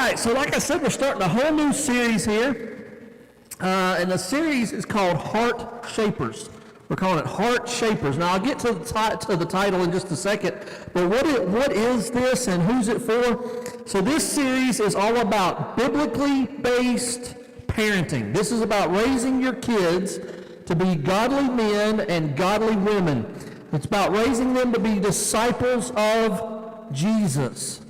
right, so like I said, we're starting a whole new series here, and the series is called Heart Shapers. We're calling it Heart Shapers. Now, I'll get to the title in just a second, but what is this and who's it for? So this series is all about biblically based parenting. This is about raising your kids to be godly men and godly women. It's about raising them to be disciples of Jesus.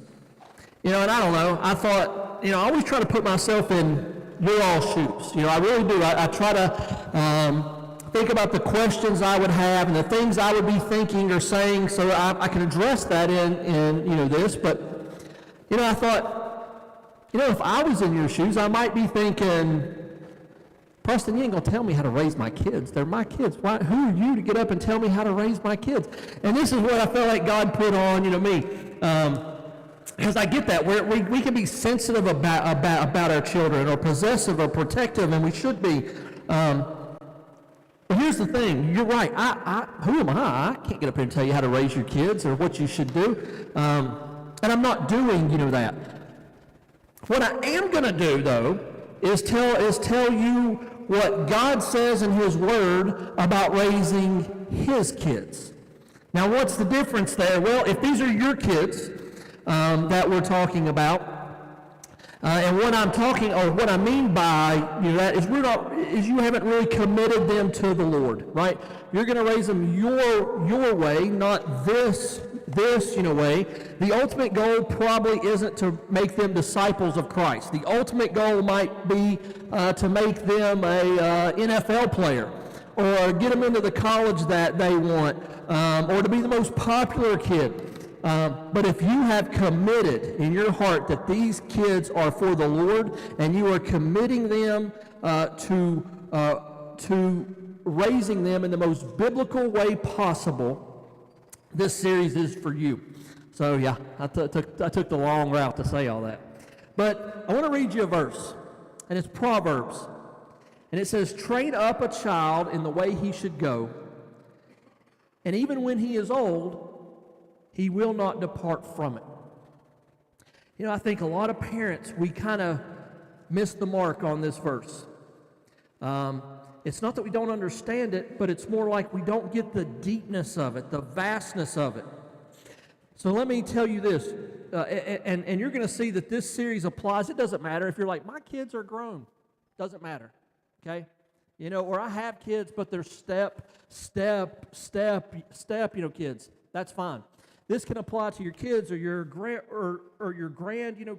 You know, and I don't know, I thought, I always try to put myself in your all's shoes. I really do. I try to think about the questions I would have and the things I would be thinking or saying so I can address that in this. But, I thought, if I was in your shoes, I might be thinking, Preston, you ain't going to tell me how to raise my kids. They're my kids. Who are you to get up and tell me how to raise my kids? And this is what I felt like God put on, me. Because I get that. We can be sensitive about our children or possessive or protective, and we should be. But here's the thing. You're right. Who am I? I can't get up here and tell you how to raise your kids or what you should do. And I'm not doing, that. What I am going to do, though, is tell you what God says in His Word about raising His kids. Now, what's the difference there? Well, if these are your kids that we're talking about, and what I'm talking, or what I mean by that is you haven't really committed them to the Lord, right? You're going to raise them your way, not this way. The ultimate goal probably isn't to make them disciples of Christ. The ultimate goal might be to make them a NFL player, or get them into the college that they want, or to be the most popular kid. But if you have committed in your heart that these kids are for the Lord, and you are committing them to raising them in the most biblical way possible, this series is for you. So yeah, I took the long route to say all that. But I want to read you a verse, and it's Proverbs. And it says, "Train up a child in the way he should go, and even when he is old, he will not depart from it." I think a lot of parents, we kind of miss the mark on this verse. It's not that we don't understand it, but it's more like we don't get the deepness of it, the vastness of it. So let me tell you this, and you're going to see that this series applies. It doesn't matter if you're like, my kids are grown. Doesn't matter, okay? Or I have kids, but they're step, kids. That's fine. This can apply to your kids or your grand,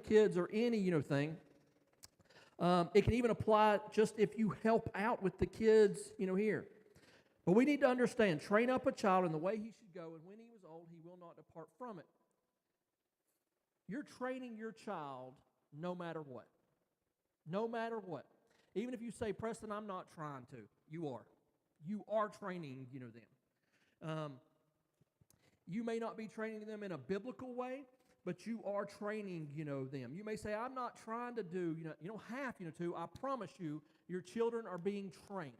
kids or any, thing. It can even apply just if you help out with the kids, here. But we need to understand, train up a child in the way he should go, and when he was old, he will not depart from it. You're training your child no matter what. No matter what. Even if you say, Preston, I'm not trying to. You are. You are training, them. You may not be training them in a biblical way, but you are training, them. You may say, I'm not trying to do, you don't have, to. I promise you, your children are being trained,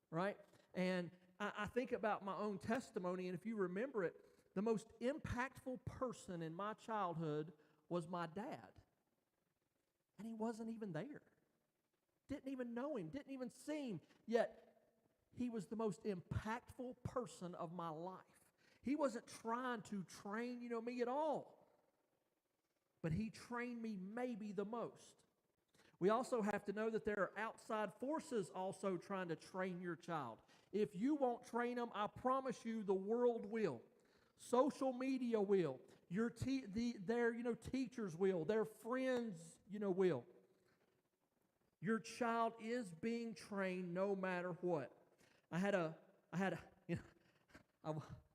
right? And I think about my own testimony, and if you remember it, the most impactful person in my childhood was my dad. And he wasn't even there. Didn't even know him, didn't even see him, yet he was the most impactful person of my life. He wasn't trying to train, me at all. But he trained me maybe the most. We also have to know that there are outside forces also trying to train your child. If you won't train them, I promise you the world will. Social media will. Their teachers will. Their friends, will. Your child is being trained no matter what. I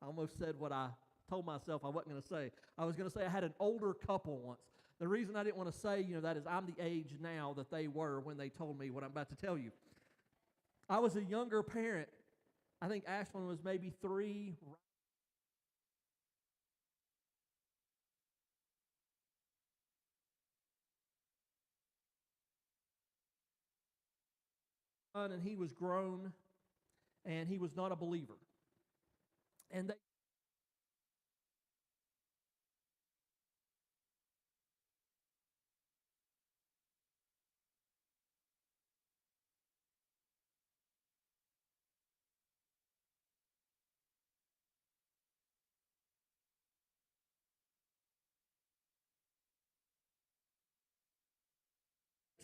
almost said what I told myself I wasn't going to say. I was going to say I had an older couple once. The reason I didn't want to say, that is I'm the age now that they were when they told me what I'm about to tell you. I was a younger parent. I think Ashlyn was maybe 3. And he was grown, and he was not a believer. And they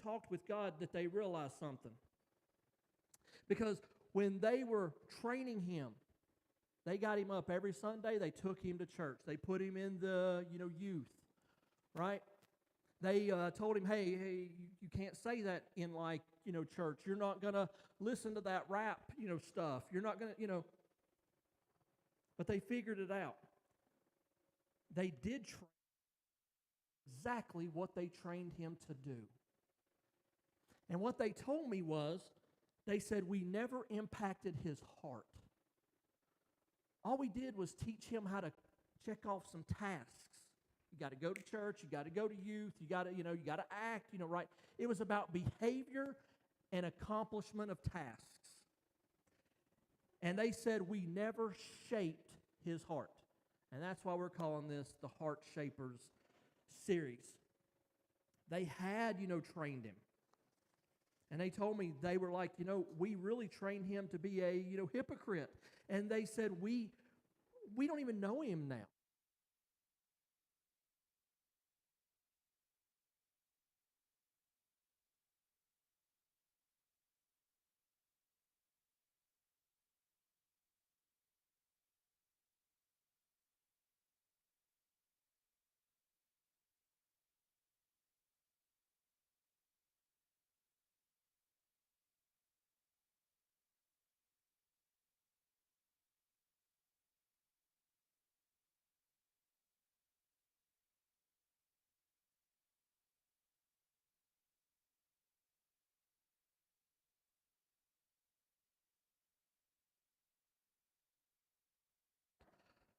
talked with God that they realized something. Because when they were training him, they got him up every Sunday. They took him to church. They put him in the, youth, right? They told him, hey, you can't say that in church. You're not going to listen to that rap, stuff. You're not going to, But they figured it out. They did train exactly what they trained him to do. And what they told me was, they said, we never impacted his heart. All we did was teach him how to check off some tasks. You got to go to church, you got to go to youth, you got to act, right? It was about behavior and accomplishment of tasks. And they said we never shaped his heart. And that's why we're calling this the Heart Shapers series. They had, trained him. And they told me, they were like, we really trained him to be a, hypocrite. And they said, we don't even know him now.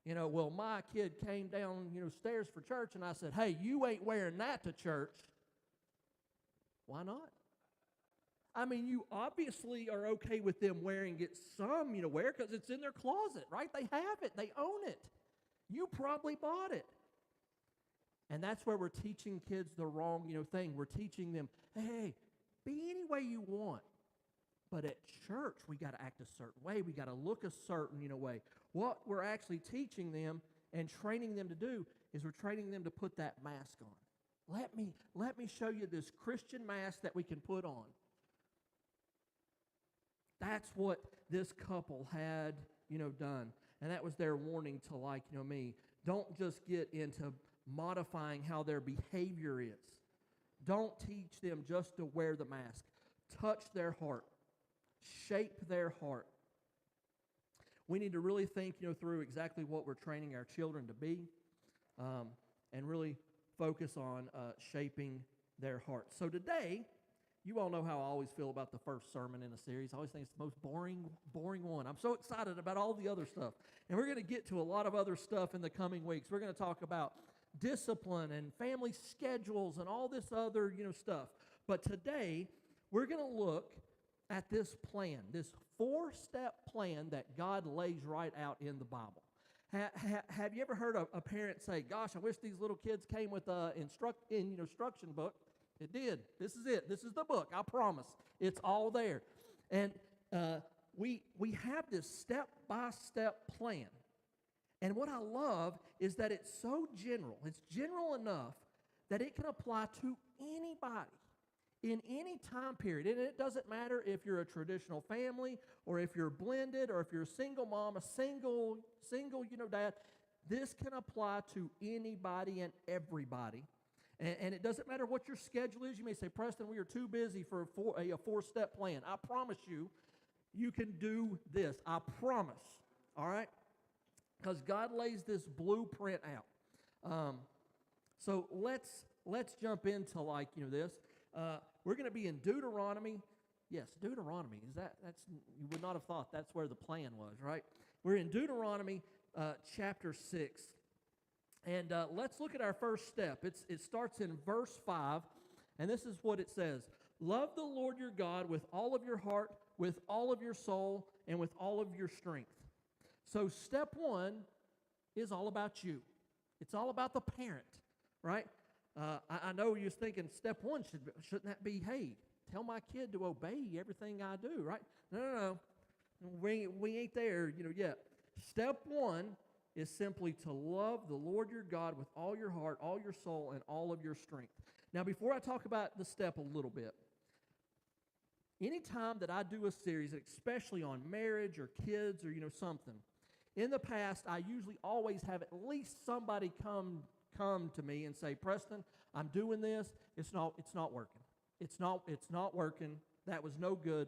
Well, my kid came down, stairs for church, and I said, hey, you ain't wearing that to church. Why not? I mean, you obviously are okay with them wearing it some, wear, because it's in their closet, right? They have it. They own it. You probably bought it. And that's where we're teaching kids the wrong, thing. We're teaching them, hey, be any way you want. But at church, we got to act a certain way. We got to look a certain, way. What we're actually teaching them and training them to do is we're training them to put that mask on. Let me show you this Christian mask that we can put on. That's what this couple had, done. And that was their warning to me. Don't just get into modifying how their behavior is. Don't teach them just to wear the mask. Touch their heart. Shape their heart. We need to really think, through exactly what we're training our children to be, and really focus on shaping their hearts. So today, you all know how I always feel about the first sermon in a series. I always think it's the most boring one. I'm so excited about all the other stuff. And we're going to get to a lot of other stuff in the coming weeks. We're going to talk about discipline and family schedules and all this other, stuff. But today, we're going to look at this plan, this 4-step plan that God lays right out in the Bible. Have you ever heard a parent say, gosh, I wish these little kids came with an instruction book? It did. This is it. This is the book. I promise. It's all there. And we have this step-by-step plan. And what I love is that it's so general. It's general enough that it can apply to anybody in any time period. And it doesn't matter if you're a traditional family or if you're blended or if you're a single mom, a single dad. This can apply to anybody and everybody. And it doesn't matter what your schedule is. You may say, Preston, we are too busy for a 4-step plan. I promise you, you can do this. I promise. All right? Because God lays this blueprint out. So let's jump into this. We're going to be in Deuteronomy. Yes, Deuteronomy. That's you would not have thought that's where the plan was, right? We're in Deuteronomy chapter 6. And let's look at our first step. It starts in verse 5, and this is what it says. Love the Lord your God with all of your heart, with all of your soul, and with all of your strength. So step 1 is all about you. It's all about the parent, right? I know you're thinking step 1 shouldn't that be, hey, tell my kid to obey everything I do, right? No. We ain't there, yet. Step 1 is simply to love the Lord your God with all your heart, all your soul, and all of your strength. Now, before I talk about the step a little bit, anytime that I do a series, especially on marriage or kids or, something, in the past, I usually always have at least somebody come to me and say, Preston, I'm doing this. It's not working. It's not working. That was no good.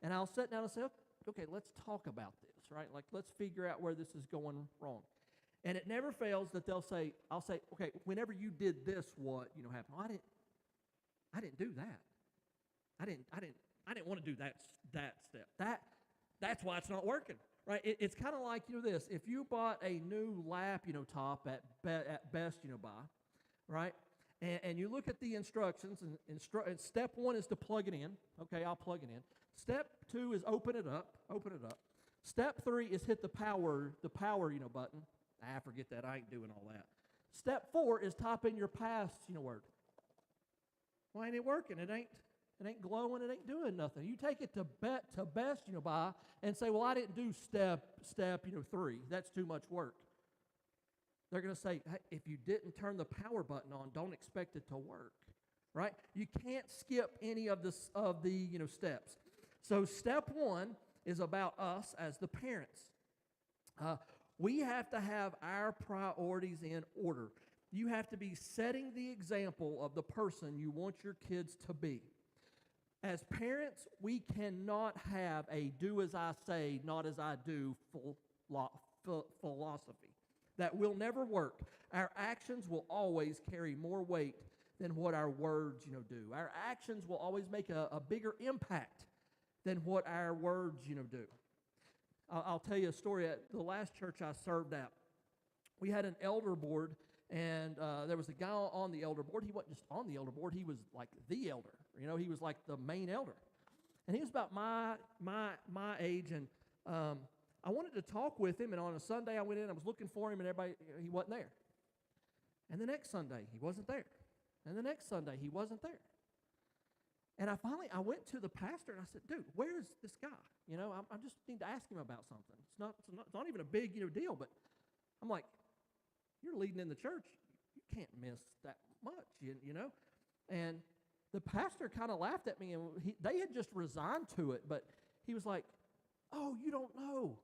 And I'll sit down and say, okay, let's talk about this, right? Like, let's figure out where this is going wrong. And it never fails that I'll say, okay, whenever you did this, what, happened? Well, I didn't do that. I didn't want to do that step. That's why it's not working, right? It's kind of like, this. If you bought a new lap, top at best, buy, right? And you look at the instructions, and step 1 is to plug it in. Okay, I'll plug it in. Step 2 is open it up. Step 3 is hit the power, button. Forget that. I ain't doing all that. Step 4 is type in your password. Well, ain't it working? It ain't glowing. It ain't doing nothing. You take it to best, buy, and say, well, I didn't do step 3. That's too much work. They're going to say, hey, if you didn't turn the power button on, don't expect it to work, right? You can't skip any of the steps. So step 1 is about us as the parents. We have to have our priorities in order. You have to be setting the example of the person you want your kids to be. As parents, we cannot have a do as I say, not as I do philosophy. That will never work. Our actions will always carry more weight than what our words, do. Our actions will always make a bigger impact than what our words, do. I'll tell you a story. At the last church I served at, we had an elder board, and there was a guy on the elder board. He wasn't just on the elder board. He was like the elder. He was like the main elder. And he was about my age, and I wanted to talk with him, and on a Sunday I went in, I was looking for him, and everybody, he wasn't there. And the next Sunday, he wasn't there. And the next Sunday, he wasn't there. And I went to the pastor, and I said, dude, where's this guy? I just need to ask him about something. It's not even a big, deal, but I'm like, you're leading in the church. You can't miss that much, And the pastor kind of laughed at me, and they had just resigned to it, but he was like, oh, you don't know.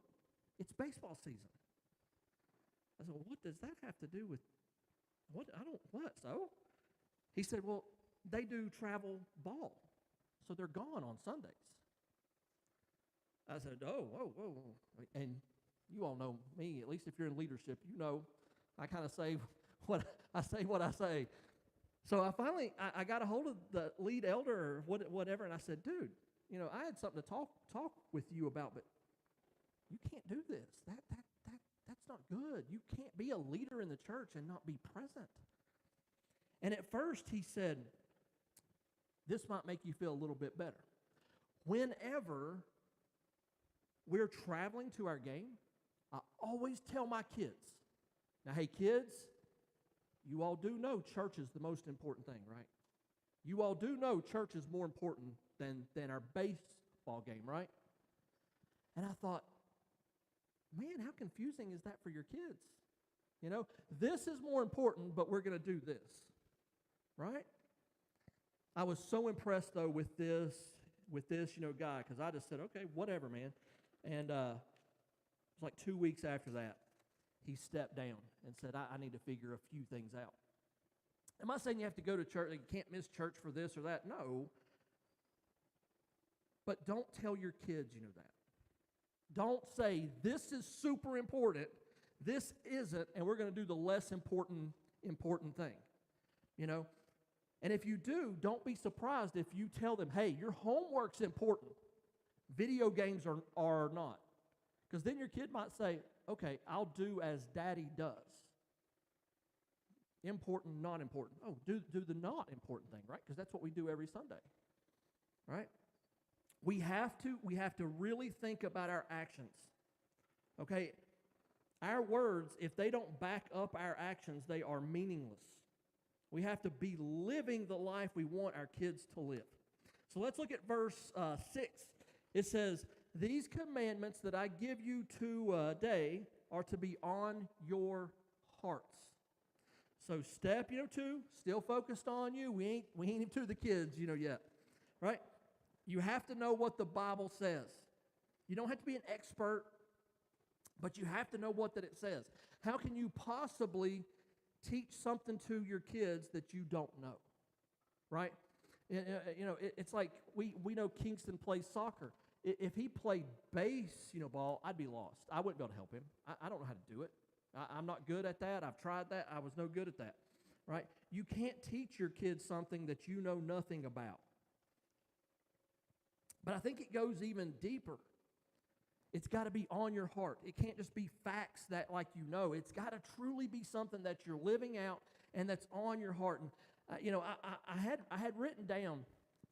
It's baseball season. I said, well, what does that have to do with what? So? He said, well, they do travel ball, so they're gone on Sundays. I said, whoa. And you all know me, at least if you're in leadership, I kind of say what I say. So I got a hold of the lead elder or whatever, and I said, dude, I had something to talk with you about, but you can't do this. That's not good. You can't be a leader in the church and not be present. And at first he said, this might make you feel a little bit better. Whenever we're traveling to our game, I always tell my kids, now, hey, kids, you all do know church is the most important thing, right? You all do know church is more important than our baseball game, right? And I thought, man, how confusing is that for your kids? This is more important, but we're going to do this, right? I was so impressed, though, with this guy, because I just said, okay, whatever, man. And it was like 2 weeks after that, he stepped down and said, I need to figure a few things out. Am I saying you have to go to church, you can't miss church for this or that? No. But don't tell your kids that. Don't say, this is super important, this isn't, and we're going to do the less important thing. And if you do, don't be surprised if you tell them, hey, your homework's important. Video games are not. Because then your kid might say, okay, I'll do as daddy does. Important, not important. Oh, do the not important thing, right? Because that's what we do every Sunday, right? We have to really think about our actions. Okay? Our words, if they don't back up our actions, they are meaningless. We have to be living the life we want our kids to live. So let's look at verse 6. It says, these commandments that I give you today are to be on your hearts. So step, 2, still focused on you. We ain't even to the kids, yet. Right? You have to know what the Bible says. You don't have to be an expert, but you have to know what that it says. How can you possibly teach something to your kids that you don't know? Right? It's like we know Kingston plays soccer. If he played base, ball, I'd be lost. I wouldn't be able to help him. I don't know how to do it. I'm not good at that. I've tried that. I was no good at that. Right? You can't teach your kids something that you know nothing about. But I think it goes even deeper. It's got to be on your heart. It can't just be facts that It's got to truly be something that you're living out and that's on your heart. And I had written down,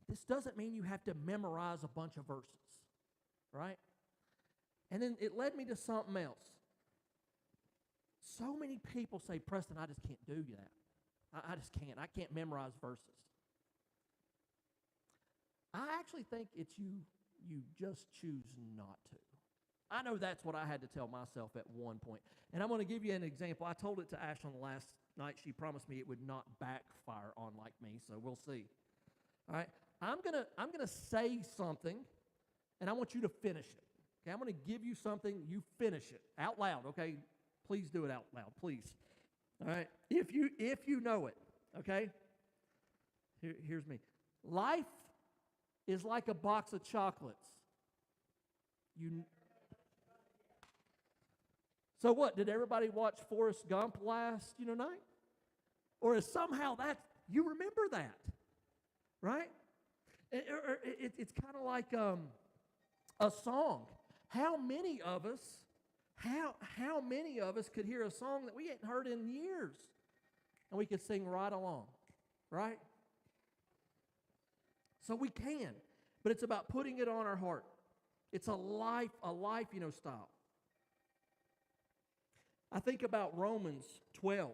this doesn't mean you have to memorize a bunch of verses, right? And then it led me to something else. So many people say, Preston, I just can't do that. I just can't. I can't memorize verses. I actually think it's you just choose not to. I know that's what I had to tell myself at one point. And I'm going to give you an example. I told it to Ashlyn last night. She promised me it would not backfire on like me, so we'll see. All right? I'm gonna say something, and I want you to finish it. Okay? I'm going to give you something. You finish it out loud. Okay? Please do it out loud, please. All right? If you know it. Okay? Here's me. Life is like a box of chocolates. So what, did everybody watch Forrest Gump last, night? Or is somehow you remember that, right? It's kind of like a song. How many of us could hear a song that we hadn't heard in years and we could sing right along, right? So we can, but it's about putting it on our heart. It's a life, style. I think about Romans 12,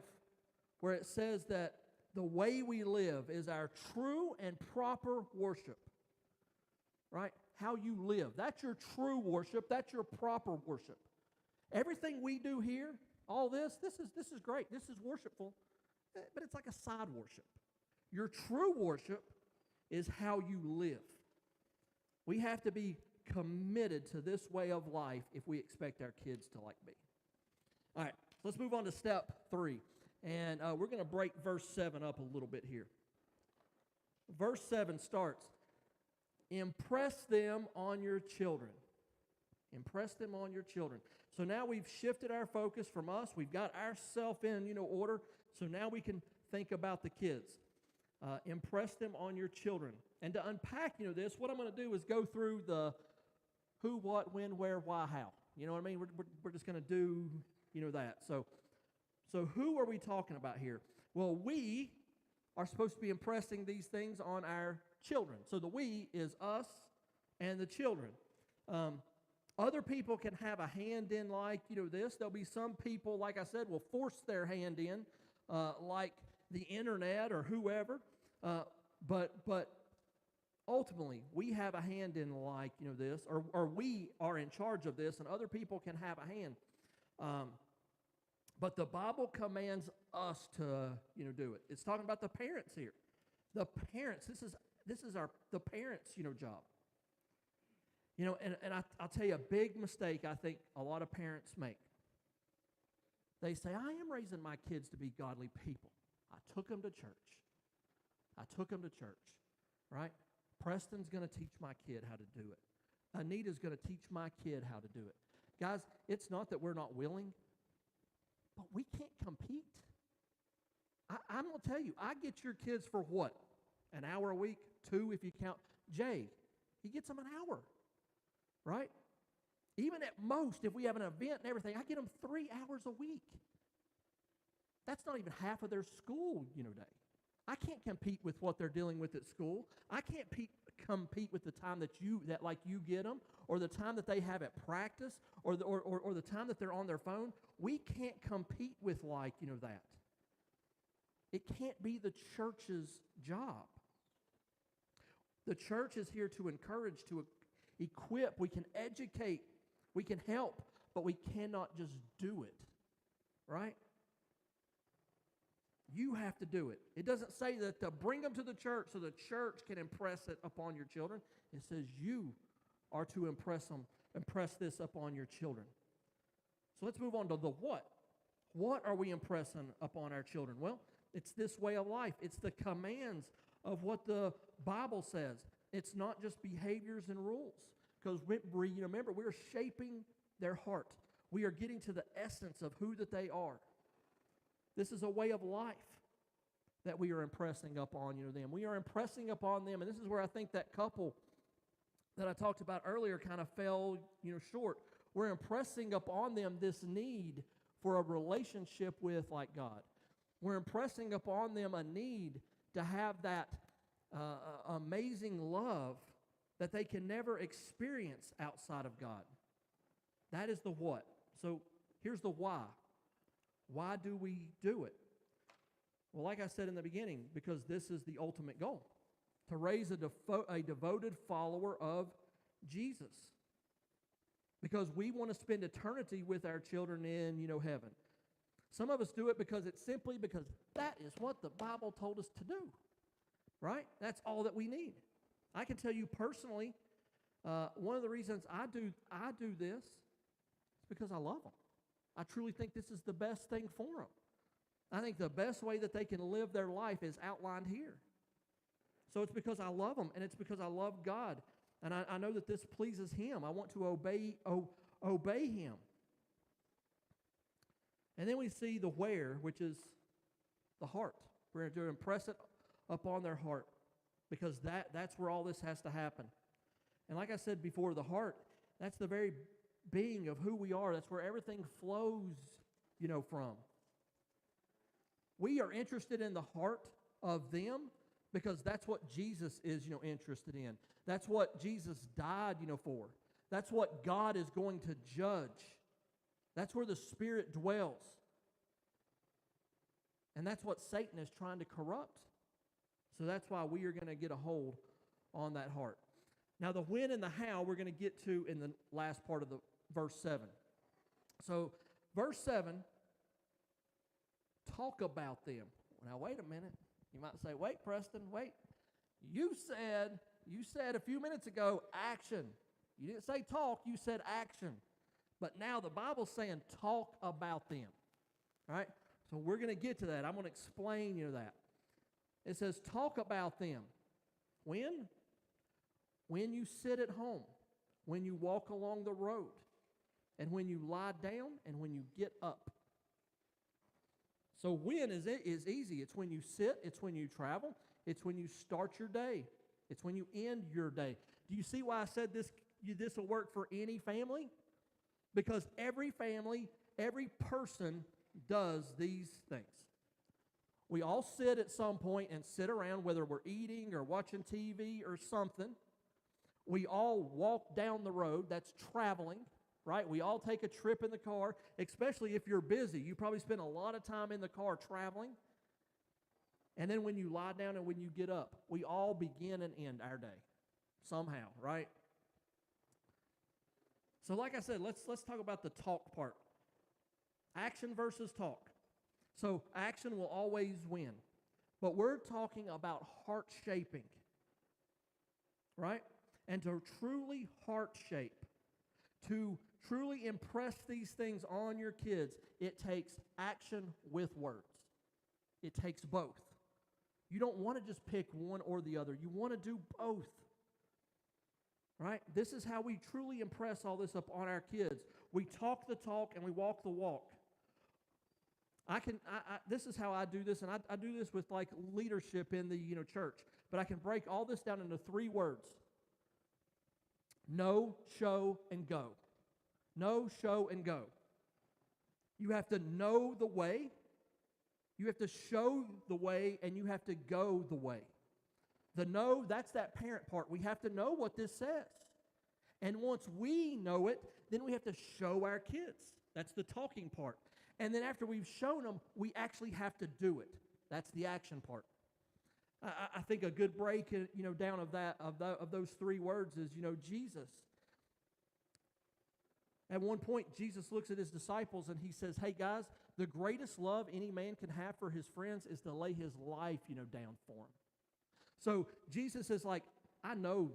where it says that the way we live is our true and proper worship. Right? How you live. That's your true worship. That's your proper worship. Everything we do here, all this is great. This is worshipful, but it's like a side worship. Your true worship is how you live. We have to be committed to this way of life if we expect our kids to like me. All right, let's move on to step 3. And we're going to break verse 7 up a little bit here. Verse 7 starts, impress them on your children. Impress them on your children. So now we've shifted our focus from us. We've got ourselves in, order. So now we can think about the kids. Impress them on your children. And to unpack, this, what I'm going to do is go through the who, what, when, where, why, how. You know what I mean? We're just going to do, that. So who are we talking about here? Well, we are supposed to be impressing these things on our children. So the we is us and the children. Other people can have a hand in this. There'll be some people, like I said, will force their hand in, like the internet or whoever. But ultimately, we have a hand in this, or we are in charge of this, and other people can have a hand. But the Bible commands us to, do it. It's talking about the parents here. The parents, this is the parents, job. And I'll tell you a big mistake I think a lot of parents make. They say, I am raising my kids to be godly people. I took them to church. Right? Preston's going to teach my kid how to do it. Anita's going to teach my kid how to do it. Guys, it's not that we're not willing, but we can't compete. I'm going to tell you, I get your kids for what? An hour a week? 2 if you count. Jay, he gets them an hour. Right? Even at most, if we have an event and everything, I get them 3 hours a week. That's not even half of their school, day. I can't compete with what they're dealing with at school. I can't compete with the time that you get them, or the time that they have at practice, or the time that they're on their phone. We can't compete with that. It can't be the church's job. The church is here to encourage, to equip. We can educate. We can help. but we cannot just do it, right? You have to do it. It doesn't say that to bring them to the church so the church can impress it upon your children. It says you are to impress this upon your children. So let's move on to the what. What are we impressing upon our children? Well, it's this way of life. It's the commands of what the Bible says. It's not just behaviors and rules. Because remember, we're shaping their heart. We are getting to the essence of who that they are. This is a way of life that we are impressing upon them. We are impressing upon them, and this is where I think that couple that I talked about earlier kind of fell short. We're impressing upon them this need for a relationship with like God. We're impressing upon them a need to have that amazing love that they can never experience outside of God. That is the what. So here's the why. Why do we do it? Well, like I said in the beginning, because this is the ultimate goal, to raise a devoted follower of Jesus. Because we want to spend eternity with our children in, heaven. Some of us do it because that is what the Bible told us to do, right? That's all that we need. I can tell you personally, one of the reasons I do this is because I love them. I truly think this is the best thing for them. I think the best way that they can live their life is outlined here. So it's because I love them, and it's because I love God. And I know that this pleases Him. I want to obey Him. And then we see the where, which is the heart. We're going to impress it upon their heart, because that's where all this has to happen. And like I said before, the heart, that's the very being of who we are. That's where everything flows, from. We are interested in the heart of them because that's what Jesus is, interested in. That's what Jesus died, for. That's what God is going to judge. That's where the Spirit dwells. And that's what Satan is trying to corrupt. So that's why we are going to get a hold on that heart. Now, the when and the how we're going to get to in the last part of the verse 7. So, verse 7, talk about them. Now, wait a minute. You might say, wait, Preston, wait. You said a few minutes ago, action. You didn't say talk, you said action. But now the Bible's saying talk about them. All right? So we're going to get to that. I'm going to explain that. It says talk about them. When? When you sit at home, when you walk along the road, and when you lie down, and when you get up. So when is easy. It's when you sit, it's when you travel, it's when you start your day, it's when you end your day. Do you see why I said this will work for any family? Because every family, every person does these things. We all sit at some point and sit around, whether we're eating or watching TV or something. We all walk down the road, that's traveling. Right? We all take a trip in the car, especially if you're busy. You probably spend a lot of time in the car traveling. And then when you lie down and when you get up, we all begin and end our day somehow, right? So like I said, let's talk about the talk part. Action versus talk. So action will always win. But we're talking about heart shaping, right? And to truly heart shape, to truly impress these things on your kids, it takes action with words. It takes both. You don't want to just pick one or the other. You want to do both. Right? This is how we truly impress all this upon our kids. We talk the talk and we walk the walk. This is how I do this, and I do this with like leadership in the church. But I can break all this down into 3 words. Know, show, and go. Know, show, and go. You have to know the way, you have to show the way, and you have to go the way. The know, that's that parent part. We have to know what this says. And once we know it, then we have to show our kids. That's the talking part. And then after we've shown them, we actually have to do it. That's the action part. I think a good break, down of those 3 words is, Jesus. At one point, Jesus looks at his disciples and he says, hey guys, the greatest love any man can have for his friends is to lay his life, down for them. So Jesus is like, I know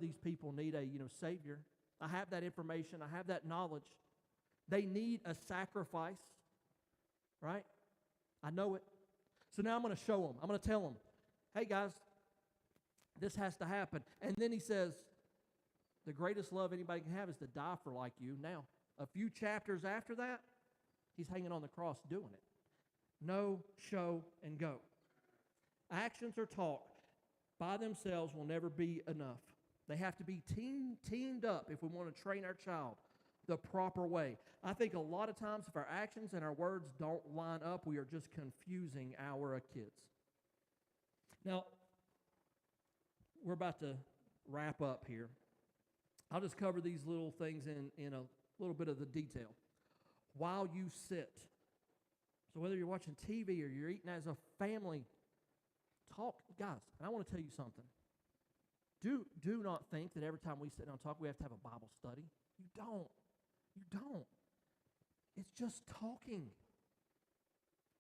these people need a, Savior. I have that information. I have that knowledge. They need a sacrifice, right? I know it. So now I'm going to show them. I'm going to tell them, hey guys, this has to happen. And then he says, the greatest love anybody can have is to die for like you. Now, a few chapters after that, he's hanging on the cross doing it. Know, show, and go. Actions or talk by themselves will never be enough. They have to be teamed up if we want to train our child the proper way. I think a lot of times if our actions and our words don't line up, we are just confusing our kids. Now, we're about to wrap up here. I'll just cover these little things in a little bit of the detail. While you sit, so whether you're watching TV or you're eating as a family, talk, guys, and I want to tell you something. Do not think that every time we sit down and talk, we have to have a Bible study. You don't. It's just talking.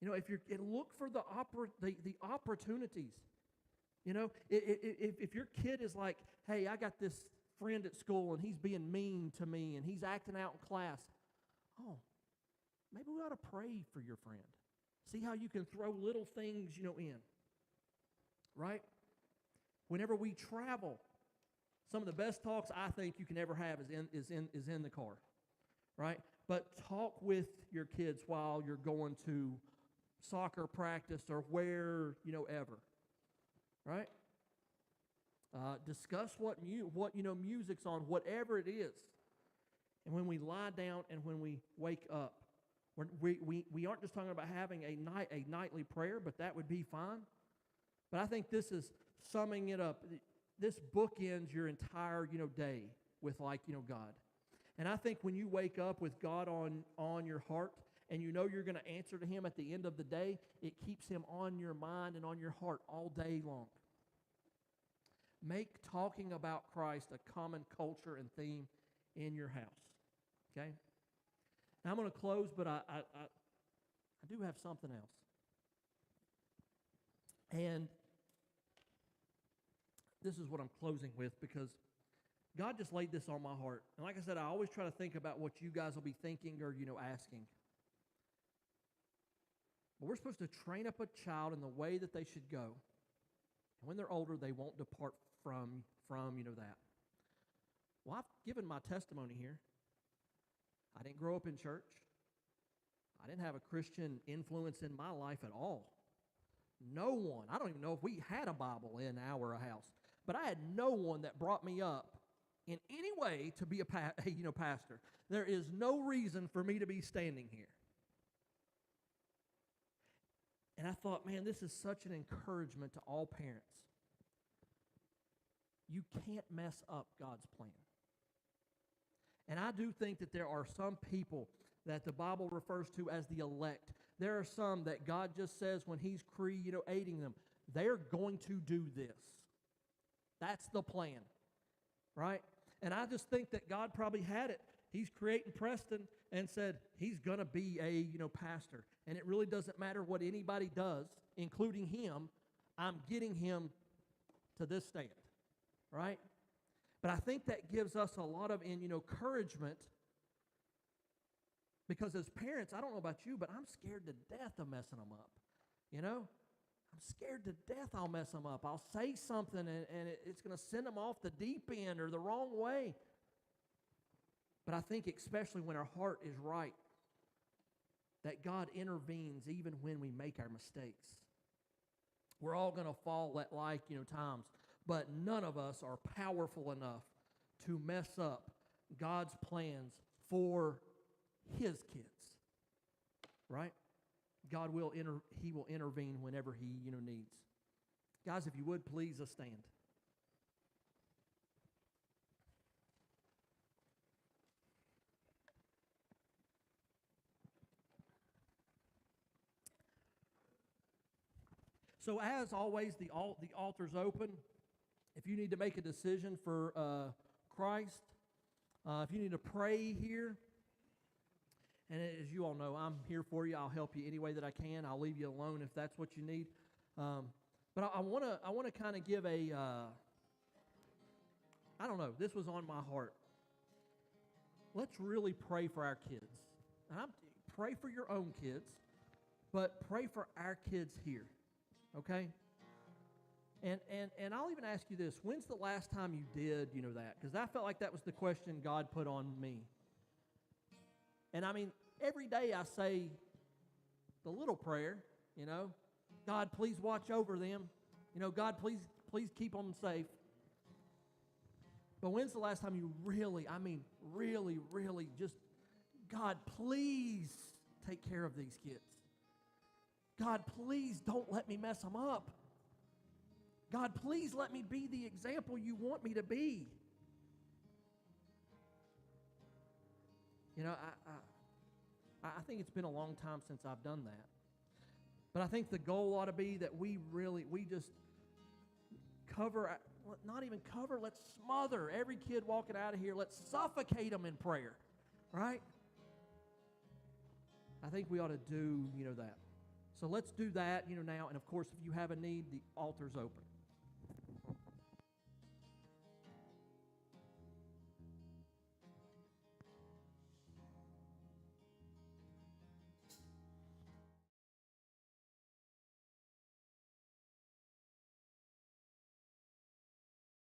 If you're look for the opportunities. If your kid is like, hey, I got this friend at school and he's being mean to me and he's acting out in class. Oh, maybe we ought to pray for your friend. See how you can throw little things, in. Right? Whenever we travel, some of the best talks I think you can ever have is in the car. Right? But talk with your kids while you're going to soccer practice or where, ever. Right? Discuss what music's on, whatever it is. And when we lie down and when we wake up, we aren't just talking about having a nightly prayer, but that would be fine. But I think this is summing it up. This bookends your entire, day with God. And I think when you wake up with God on your heart and you're going to answer to Him at the end of the day, it keeps Him on your mind and on your heart all day long. Make talking about Christ a common culture and theme in your house. Okay? Now I'm going to close, but I do have something else. And this is what I'm closing with because God just laid this on my heart. And like I said, I always try to think about what you guys will be thinking or, asking. But we're supposed to train up a child in the way that they should go. And when they're older, they won't depart from that. Well, I've given my testimony here. I didn't grow up in church. I didn't have a Christian influence in my life at all. No one. I don't even know if we had a Bible in our house. But I had no one that brought me up in any way to be a pastor. There is no reason for me to be standing here. And I thought, man, this is such an encouragement to all parents. You can't mess up God's plan. And I do think that there are some people that the Bible refers to as the elect. There are some that God just says when He's creating them, they're going to do this. That's the plan, right? And I just think that God probably had it. He's creating Preston and said he's going to be a pastor. And it really doesn't matter what anybody does, including him. I'm getting him to this stand, right? But I think that gives us a lot of encouragement because as parents, I don't know about you, but I'm scared to death of messing them up, I'm scared to death I'll mess them up. I'll say something and it's going to send them off the deep end or the wrong way. But I think especially when our heart is right, that God intervenes even when we make our mistakes. We're all going to fall at times, but none of us are powerful enough to mess up God's plans for His kids, right? God will He will intervene whenever He needs. Guys, if you would please stand. So as always, the altar's open. If you need to make a decision for Christ, If you need to pray here, and as you all know, I'm here for you. I'll help you any way that I can. I'll leave you alone if that's what you need. But I want to kind of give a, I don't know, this was on my heart. Let's really pray for our kids. And pray for your own kids, but pray for our kids here, okay? And I'll even ask you this. When's the last time you did, that? Because I felt like that was the question God put on me. And I mean, every day I say the little prayer, God, please watch over them. God, please keep them safe. But when's the last time you really just, God, please take care of these kids. God, please don't let me mess them up. God, please let me be the example you want me to be. I think it's been a long time since I've done that. But I think the goal ought to be that we just cover, not even cover, let's smother every kid walking out of here. Let's suffocate them in prayer, right? I think we ought to do, that. So let's do that, now. And, of course, if you have a need, the altar's open.